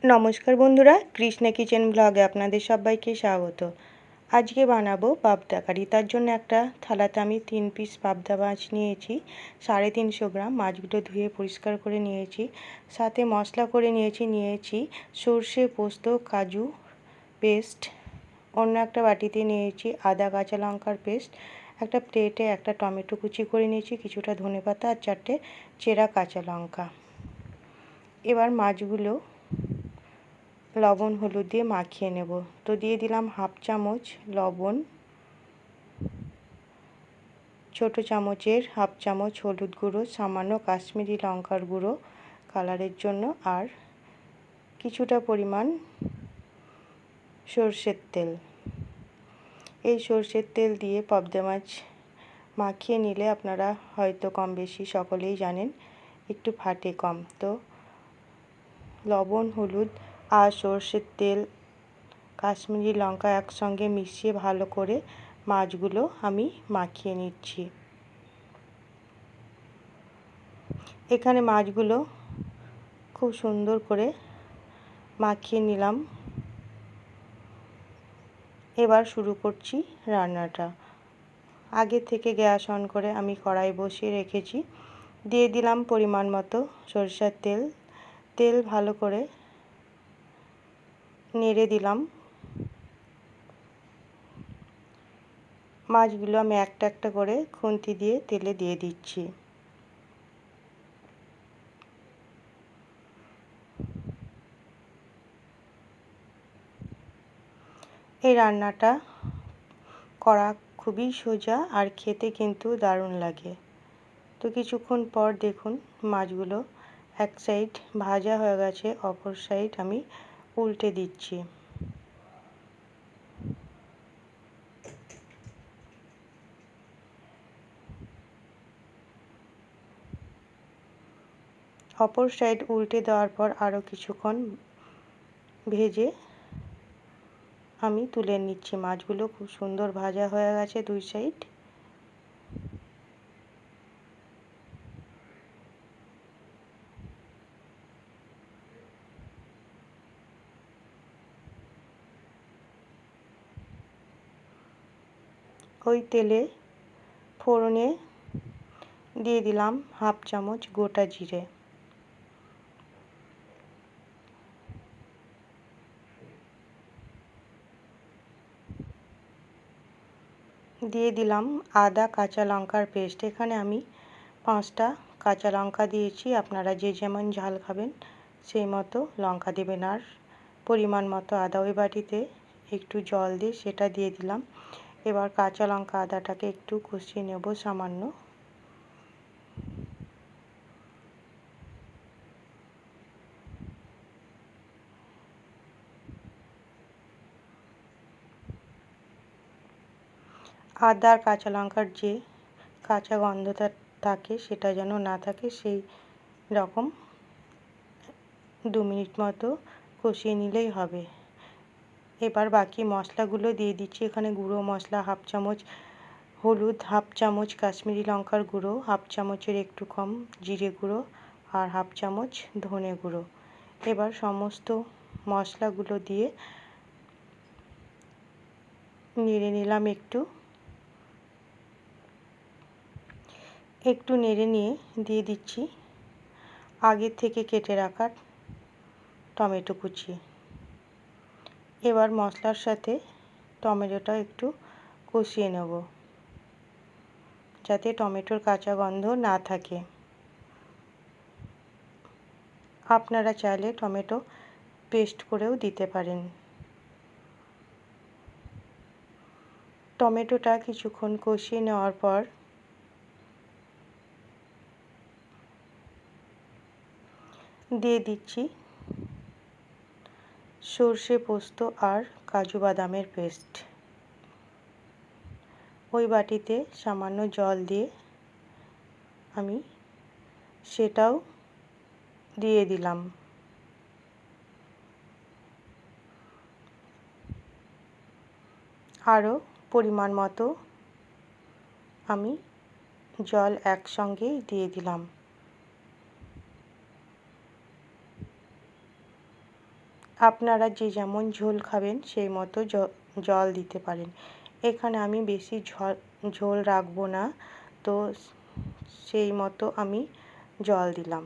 নমস্কার বন্ধুরা, কৃষ্ণা কিচেন ব্লগে আপনাদের সবাইকে স্বাগত। আজকে বানাবো পাবদা কারি। তার জন্য একটা থালাতে আমি 3 পিস পাবদা মাছ নিয়েছি, 350 গ্রাম। মাছগুলো ধুয়ে পরিষ্কার করে নিয়েছি। সাথে মশলা করে নিয়েছি সর্ষে, পোস্ত, কাজু পেস্ট। অন্য একটা বাটিতে নিয়েছি আদা কাঁচা লঙ্কার পেস্ট। একটা প্লেটে একটা টমেটো কুচি করে নিয়েছি, কিছুটা ধনেপাতা আর 4টে চেরা কাঁচা লঙ্কা। এবার মাছগুলো লবণ হলুদ দিয়ে মাখিয়ে নেব। তো দিয়ে দিলাম 1/2 চামচ লবণ, ছোটো চামচের 1/2 চামচ হলুদ গুঁড়ো, সামান্য কাশ্মীরি লঙ্কার গুঁড়ো কালারের জন্য, আর কিছুটা পরিমাণ সর্ষের তেল। এই সর্ষের তেল দিয়ে পাবদা মাছ মাখিয়ে নিলে আপনারা হয়তো কম বেশি সকলেই জানেন একটু ফাটে কম। তো লবণ, হলুদ আর সর্ষের তেল, কাশ্মীরি লঙ্কা একসঙ্গে মিশিয়ে ভালো করে মাছগুলো আমি মাখিয়ে নিচ্ছি। এখানে মাছগুলো খুব সুন্দর করে মাখিয়ে নিলাম। এবার শুরু করছি রান্নাটা। আগে থেকে গ্যাস অন করে আমি কড়াই বসিয়ে রেখেছি। দিয়ে দিলাম পরিমাণ মতো সরষের তেল। তেল ভালো করে নেড়ে দিলাম। মাছগুলো আমি একটা একটা করে খুন্তি দিয়ে তেলে দিয়ে দিচ্ছি। এই রান্নাটা করা খুবই সোজা আর খেতে কিন্তু দারুণ লাগে। তো কিছুক্ষণ পর দেখুন মাছগুলো এক সাইড ভাজা হয়ে গেছে, অপর সাইড আমি উল্টে দিচ্ছি। অপর সাইড উল্টে দেওয়ার পর আরও কিছুক্ষণ ভেজে আমি তুলে নিচ্ছি। মাছগুলো খুব সুন্দর ভাজা হয়ে গেছে দুই সাইড। ওই তেলে ফোড়নে দিয়ে দিলাম 1/2 চামচ গোটা জিরে, দিয়ে দিলাম আদা কাঁচা লঙ্কার পেস্ট। এখানে আমি 5টা কাঁচা লঙ্কা দিয়েছি, আপনারা যে যেমন ঝাল খাবেন সেই মতো লঙ্কা দেবেন। আর পরিমাণ মতো আদা, ওই বাটিতে একটু জল দিয়ে সেটা দিয়ে দিলাম। এবার কাঁচা লঙ্কা আদাটাকে একটু কষিয়ে নেব সামান্য। আদা আর কাঁচা লঙ্কার যে কাঁচা গন্ধটা থাকে সেটা যেন না থাকে, সেই রকম 2 মিনিট মতো কষিয়ে নিলেই হবে। এবার বাকি মশলাগুলো দিয়ে দিচ্ছি। এখানে গুঁড়ো মশলা 1/2 চামচ, হলুদ 1/2 চামচ, কাশ্মীরি লঙ্কার গুঁড়ো 1/2 চামচের একটু কম, জিরে গুঁড়ো আর 1/2 চামচ ধনে গুঁড়ো। এবার সমস্ত মশলাগুলো দিয়ে নেড়ে নিলাম। একটু নেড়ে নিয়ে দিয়ে দিচ্ছি আগে থেকে কেটে রাখা টমেটো কুচি। এবার মশলার সাথে টমেটোটা একটু কষিয়ে নেব যাতে টমেটোর কাঁচা গন্ধ না থাকে। আপনারা চাইলে টমেটো পেস্ট করেও দিতে পারেন। টমেটোটা কিছুক্ষণ কষিয়ে নেওয়ার পর দিয়ে দিচ্ছি সর্ষে, পোস্ত আর কাজু বাদামের পেস্ট। ওই বাটিতে সামান্য জল দিয়ে আমি সেটাও দিয়ে দিলাম। আরও পরিমাণ মতো আমি জল একসঙ্গেই দিয়ে দিলাম। আপনারা যে যেমন ঝোল খাবেন সেই মতো জল দিতে পারেন। এখানে আমি বেশি ঝোল রাখবো না, তো সেই মতো আমি জল দিলাম।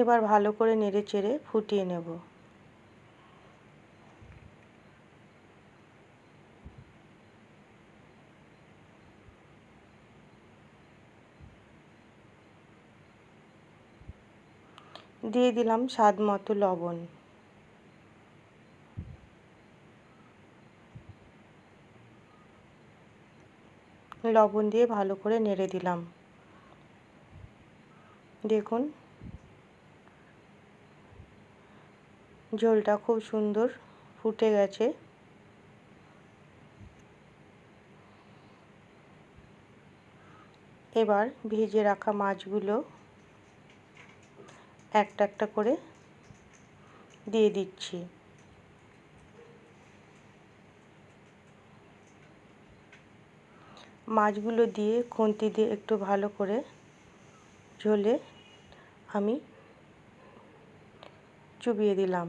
এবার ভালো করে নেড়ে চেড়ে ফুটিয়ে নেব। দিয়ে দিলাম স্বাদ মতো লবণ। লবণ দিয়ে ভালো করে নেড়ে দিলাম। দেখুন ঝোলটা খুব সুন্দর ফুটে গেছে। এবার ভেজে রাখা মাছগুলো একটা একটা করে দিয়ে দিচ্ছি। মাছগুলো দিয়ে খুন্তি দিয়ে একটু ভালো করে ঝোলে আমি চুবিয়ে দিলাম।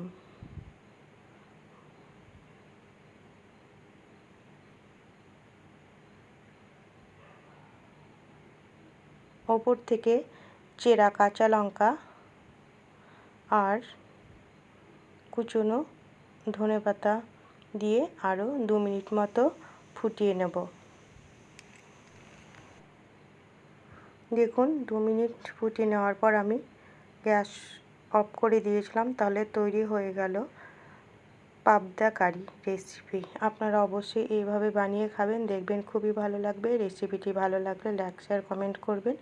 ওপর থেকে চেরা কাঁচা লঙ্কা আর কুচনো ধনেপাতা দিয়ে আরও 2 মিনিট মতো ফুটিয়ে নেব। দেখুন 2 মিনিট ফুটিয়ে নেওয়ার পর আমি গ্যাস অফ করে দিয়েছিলাম, তাহলে তৈরি হয়ে গেল পাবদা কারি রেসিপি। আপনারা অবশ্যই এইভাবে বানিয়ে খাবেন, দেখবেন খুবই ভালো লাগবে। রেসিপিটি ভালো লাগলে লাইক শেয়ার কমেন্ট করবেন,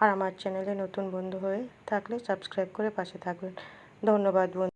আর আমার চ্যানেলে নতুন বন্ধু হয়ে থাকলে সাবস্ক্রাইব করে পাশে থাকবেন। ধন্যবাদ বন্ধু।